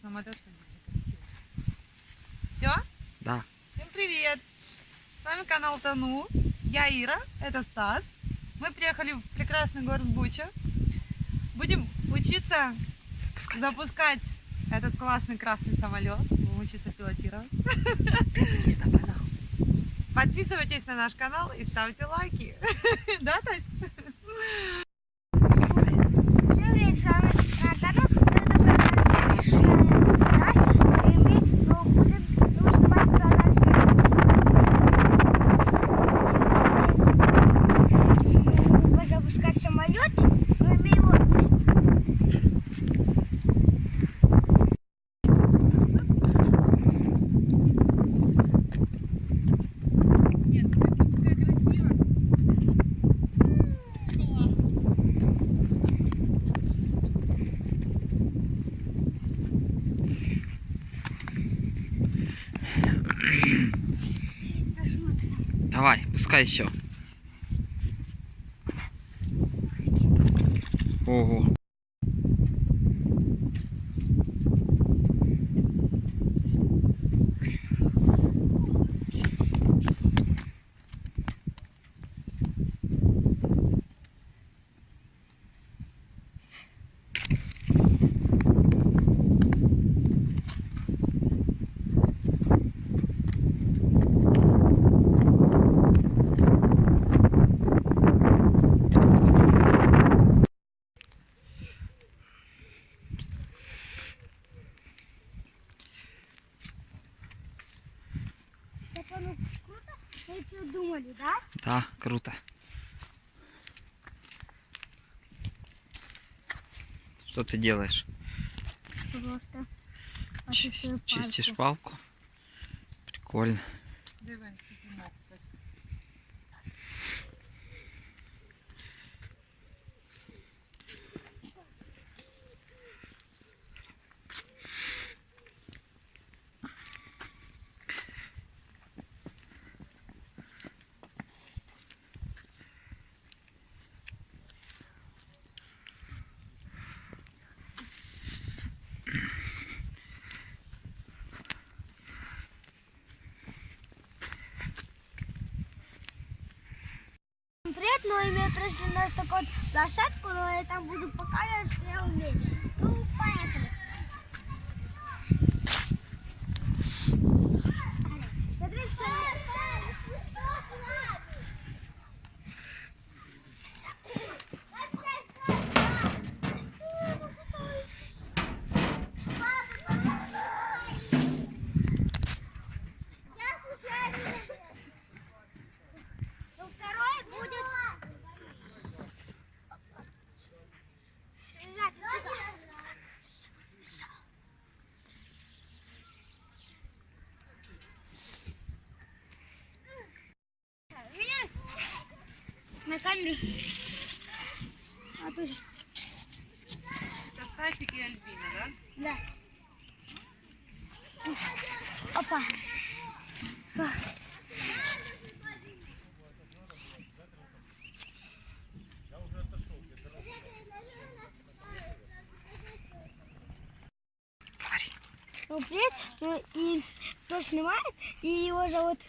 самолет. Все? Да. Всем привет! С вами канал Тану. Я Ира, это Стас. Мы приехали в прекрасный город Буча. Будем учиться запускать этот классный красный самолет. Будем учиться пилотировать. Подписывайтесь на канал. Подписывайтесь на наш канал и ставьте лайки. Да, Тась? Всем привет, с вами Тану. Мы запускать самолеты, но мы его Нет, запускай красиво. Давай, пускай еще. Ого. это ну, круто, мы придумали, да? Да, круто. Что ты делаешь? Просто Чистишь палку? Прикольно. Привет, ну и мы пришли на такую площадку, но я там буду показывать, что я умею. Ну, поехали. Смотри, что я... Ну, второй будет... На камеру. А тут же. Это Стасик и Альбина, да? Да. Опа. Говори. Ну, привет. Ну, и кто снимает, и его зовут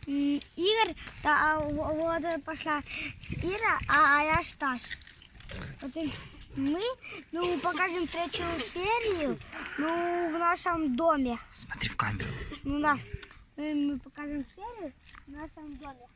Игорь. Да, вот пошла Ира, а я Стас. Вот и мы, ну, покажем третью серию, ну, в нашем доме. Смотри в камеру. Ну да, мы покажем серию в нашем доме.